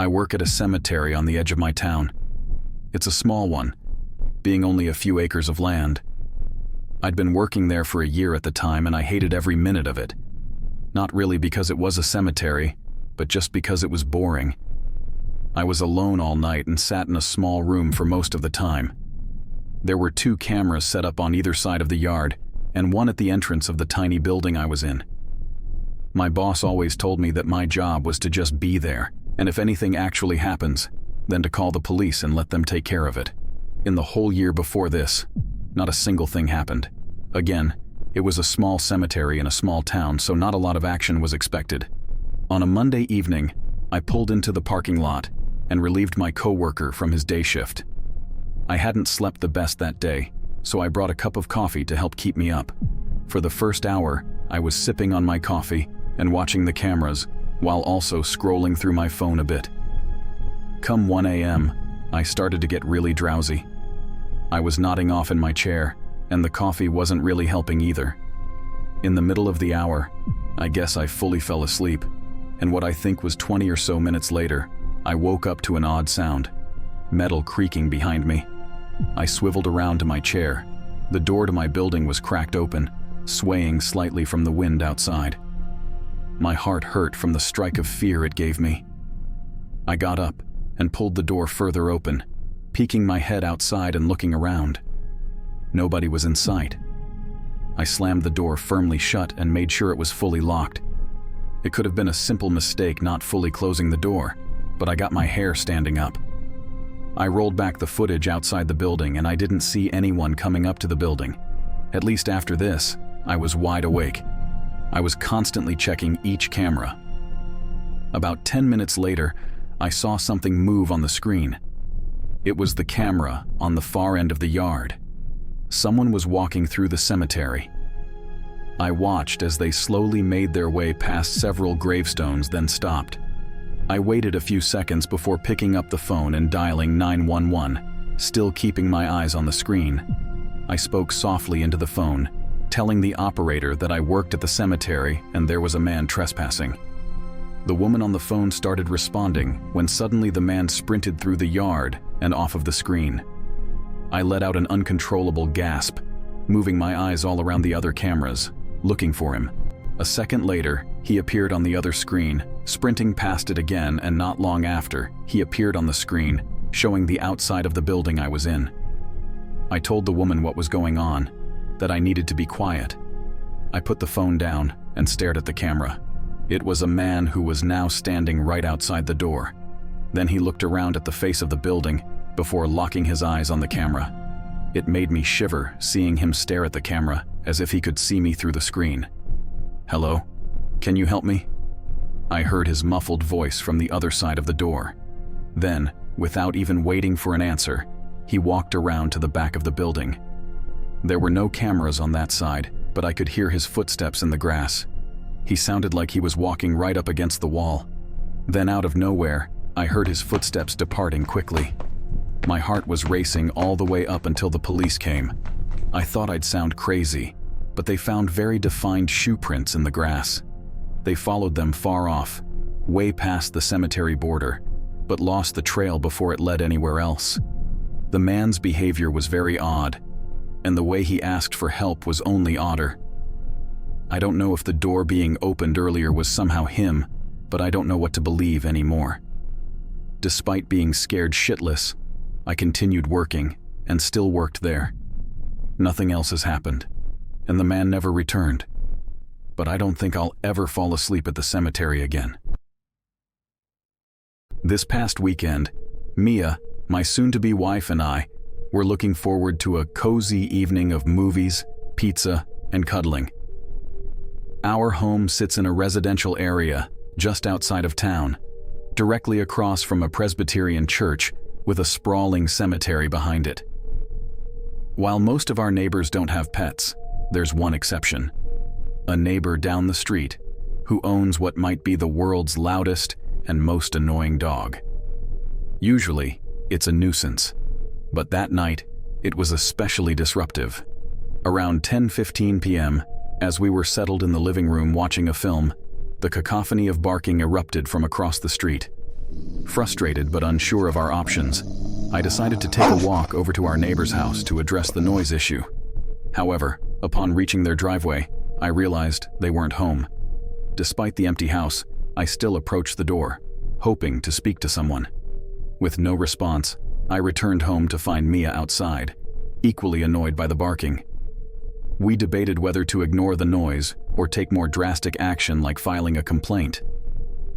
I work at a cemetery on the edge of my town. It's a small one, being only a few acres of land. I'd been working there for a year at the time, and I hated every minute of it. Not really because it was a cemetery, but just because it was boring. I was alone all night and sat in a small room for most of the time. There were 2 cameras set up on either side of the yard, and one at the entrance of the tiny building I was in. My boss always told me that my job was to just be there, and if anything actually happens, then to call the police and let them take care of it. In the whole year before this, not a single thing happened. Again, it was a small cemetery in a small town, so not a lot of action was expected. On a Monday evening, I pulled into the parking lot and relieved my coworker from his day shift. I hadn't slept the best that day, so I brought a cup of coffee to help keep me up. For the first hour, I was sipping on my coffee and watching the cameras, while also scrolling through my phone a bit. Come 1 a.m., I started to get really drowsy. I was nodding off in my chair, and the coffee wasn't really helping either. In the middle of the hour, I guess I fully fell asleep, and what I think was 20 or so minutes later, I woke up to an odd sound, metal creaking behind me. I swiveled around to my chair. The door to my building was cracked open, swaying slightly from the wind outside. My heart hurt from the strike of fear it gave me. I got up and pulled the door further open, peeking my head outside and looking around. Nobody was in sight. I slammed the door firmly shut and made sure it was fully locked. It could have been a simple mistake not fully closing the door, but I got my hair standing up. I rolled back the footage outside the building, and I didn't see anyone coming up to the building. At least after this, I was wide awake. I was constantly checking each camera. About 10 minutes later, I saw something move on the screen. It was the camera on the far end of the yard. Someone was walking through the cemetery. I watched as they slowly made their way past several gravestones, then stopped. I waited a few seconds before picking up the phone and dialing 911, still keeping my eyes on the screen. I spoke softly into the phone, telling the operator that I worked at the cemetery and there was a man trespassing. The woman on the phone started responding when suddenly the man sprinted through the yard and off of the screen. I let out an uncontrollable gasp, moving my eyes all around the other cameras, looking for him. A second later, he appeared on the other screen, sprinting past it again, and not long after, he appeared on the screen, showing the outside of the building I was in. I told the woman what was going on, that I needed to be quiet. I put the phone down and stared at the camera. It was a man who was now standing right outside the door. Then he looked around at the face of the building before locking his eyes on the camera. It made me shiver seeing him stare at the camera as if he could see me through the screen. "Hello? Can you help me?" I heard his muffled voice from the other side of the door. Then, without even waiting for an answer, he walked around to the back of the building. There were no cameras on that side, but I could hear his footsteps in the grass. He sounded like he was walking right up against the wall. Then out of nowhere, I heard his footsteps departing quickly. My heart was racing all the way up until the police came. I thought I'd sound crazy, but they found very defined shoe prints in the grass. They followed them far off, way past the cemetery border, but lost the trail before it led anywhere else. The man's behavior was very odd, and the way he asked for help was only odder. I don't know if the door being opened earlier was somehow him, but I don't know what to believe anymore. Despite being scared shitless, I continued working and still worked there. Nothing else has happened, and the man never returned. But I don't think I'll ever fall asleep at the cemetery again. This past weekend, Mia, my soon-to-be wife, and I were looking forward to a cozy evening of movies, pizza, and cuddling. Our home sits in a residential area just outside of town, directly across from a Presbyterian church with a sprawling cemetery behind it. While most of our neighbors don't have pets, there's one exception. A neighbor down the street who owns what might be the world's loudest and most annoying dog. Usually, it's a nuisance, but that night, it was especially disruptive. Around 10:15 p.m., as we were settled in the living room watching a film, the cacophony of barking erupted from across the street. Frustrated but unsure of our options, I decided to take a walk over to our neighbor's house to address the noise issue. However, upon reaching their driveway, I realized they weren't home. Despite the empty house, I still approached the door, hoping to speak to someone. With no response, I returned home to find Mia outside, equally annoyed by the barking. We debated whether to ignore the noise or take more drastic action like filing a complaint.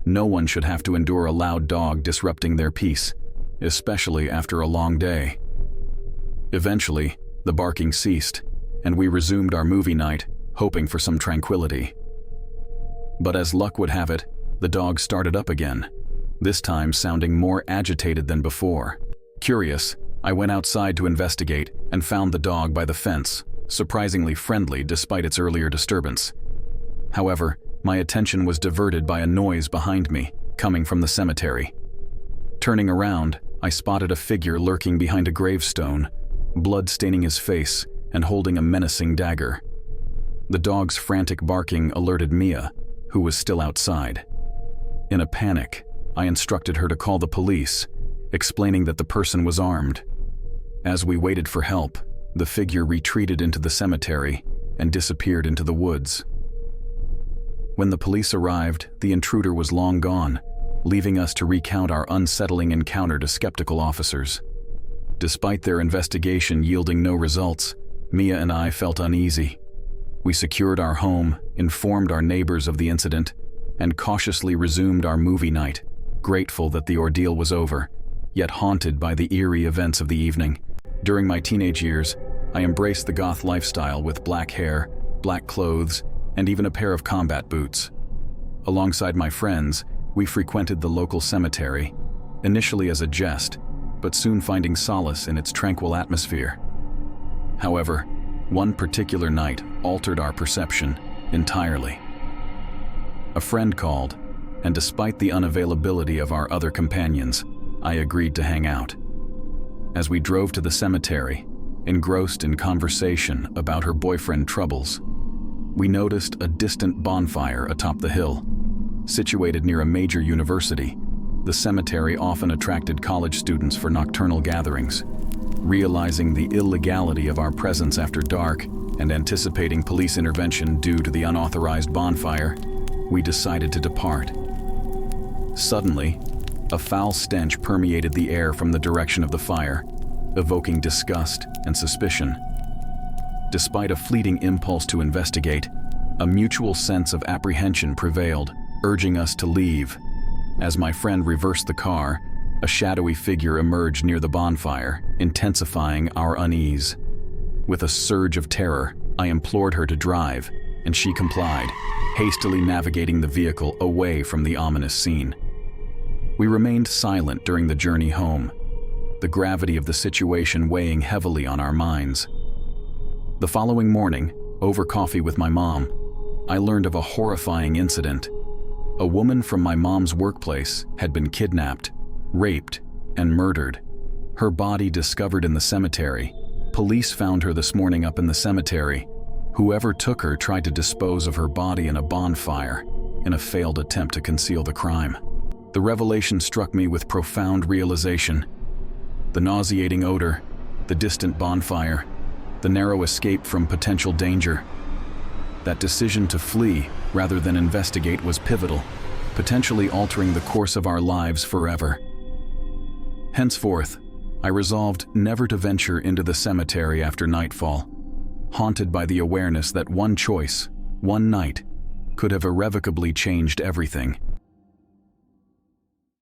No one should have to endure a loud dog disrupting their peace, especially after a long day. Eventually, the barking ceased, and we resumed our movie night, hoping for some tranquility. But as luck would have it, the dog started up again, this time sounding more agitated than before. Curious, I went outside to investigate and found the dog by the fence, surprisingly friendly despite its earlier disturbance. However, my attention was diverted by a noise behind me, coming from the cemetery. Turning around, I spotted a figure lurking behind a gravestone, blood staining his face and holding a menacing dagger. The dog's frantic barking alerted Mia, who was still outside. In a panic, I instructed her to call the police, explaining that the person was armed. As we waited for help, the figure retreated into the cemetery and disappeared into the woods. When the police arrived, the intruder was long gone, leaving us to recount our unsettling encounter to skeptical officers. Despite their investigation yielding no results, Mia and I felt uneasy. We secured our home, informed our neighbors of the incident, and cautiously resumed our movie night, grateful that the ordeal was over, yet haunted by the eerie events of the evening. During my teenage years, I embraced the goth lifestyle with black hair, black clothes, and even a pair of combat boots. Alongside my friends, we frequented the local cemetery, initially as a jest, but soon finding solace in its tranquil atmosphere. However, one particular night altered our perception entirely. A friend called, and despite the unavailability of our other companions, I agreed to hang out. As we drove to the cemetery, engrossed in conversation about her boyfriend troubles, we noticed a distant bonfire atop the hill. Situated near a major university, the cemetery often attracted college students for nocturnal gatherings. Realizing the illegality of our presence after dark and anticipating police intervention due to the unauthorized bonfire, we decided to depart. Suddenly, a foul stench permeated the air from the direction of the fire, evoking disgust and suspicion. Despite a fleeting impulse to investigate, a mutual sense of apprehension prevailed, urging us to leave. As my friend reversed the car, a shadowy figure emerged near the bonfire, intensifying our unease. With a surge of terror, I implored her to drive, and she complied, hastily navigating the vehicle away from the ominous scene. We remained silent during the journey home, the gravity of the situation weighing heavily on our minds. The following morning, over coffee with my mom, I learned of a horrifying incident. A woman from my mom's workplace had been kidnapped, raped, and murdered. Her body discovered in the cemetery. Police found her this morning up in the cemetery. Whoever took her tried to dispose of her body in a bonfire in a failed attempt to conceal the crime. The revelation struck me with profound realization. The nauseating odor, the distant bonfire, the narrow escape from potential danger. That decision to flee rather than investigate was pivotal, potentially altering the course of our lives forever. Henceforth, I resolved never to venture into the cemetery after nightfall, haunted by the awareness that one choice, one night, could have irrevocably changed everything.